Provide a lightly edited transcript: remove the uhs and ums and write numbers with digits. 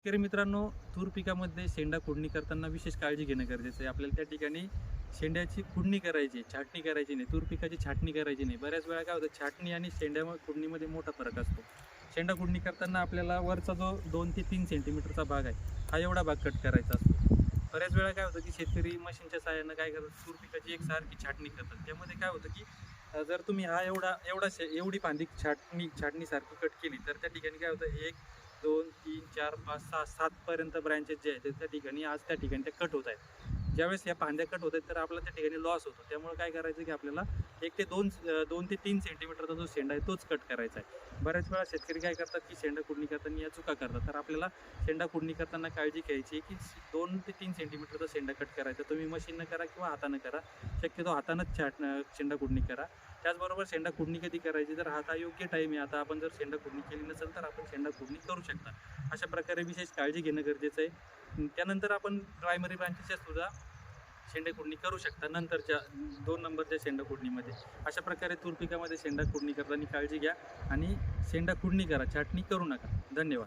शेतकरी मित्रांनो, तूर पिकामध्ये शेंडा खुडणी करताना विशेष काळजी घेणं गरजेचं आहे. आपल्याला त्या ठिकाणी शेंड्याची खुडणी करायची, छाटणी करायची नाही, तूर पिकाची छाटणी करायची नाही. बऱ्याच वेळा काय होतं, छाटणी आणि शेंड्या खुडणीमध्ये मोठा फरक असतो. शेंडा खुडणी करताना आपल्याला वरचा जो 2 ते 3 सेंटीमीटरचा भाग आहे, हा एवढा भाग कट करायचा असतो. बऱ्याच वेळा काय होतं, की शेतकरी मशीनच्या सहाय्यानं काय करतात, तूर पिकाची एकसारखी छाटणी करतात. त्यामध्ये काय होतं, की जर तुम्ही हा एवढी फांदी छाटणीसारखी कट केली, तर त्या ठिकाणी काय होतं, 1, 2, 3, 4, 5, 6, 7 पर्यंत ब्रँचेस जे आहेत त्या ठिकाणी त्या ठिकाणी त्या कट होत आहेत. ज्यावेळेस या फांद्या कट होत आहेत, तर आपला त्या ठिकाणी लॉस होतो. त्यामुळे काय करायचं, की आपल्याला 2 ते 3 सेंटीमीटरचा जो शेंडा आहे तोच कट करायचा आहे. बऱ्याच वेळा शेतकरी काय करतात, की शेंडा खुडणी करताना या चुका करतात. तर आपल्याला शेंडा खुडणी करताना काळजी घ्यायची आहे, की 2 ते 3 सेंटीमीटरचा शेंडा कट करायचा. तुम्ही मशीननं करा किंवा हातानं करा. शक्यतो हातानंच शेंडा खुडणी करा. त्याचबरोबर शेंडा खुडणी कधी करायची, तर आता योग्य टाईम आहे. आता आपण जर शेंडा खुडणी केली नसेल, तर आपण शेंडा खुडणी करू शकता. अशा प्रकारे विशेष काळजी घेणं गरजेचं आहे. त्यानंतर आपण प्रायमरी ब्रांचेसच्या सुद्धा शेंडा खुडणी करू शकता नंतरच्या 2 नंबरच्या शेंडा खुडणीमध्ये. अशा प्रकारे तूर पिकामध्ये शेंडा खुडणी करताना काळजी घ्या आणि शेंडा खुडणी करा, छाटणी करू नका. धन्यवाद.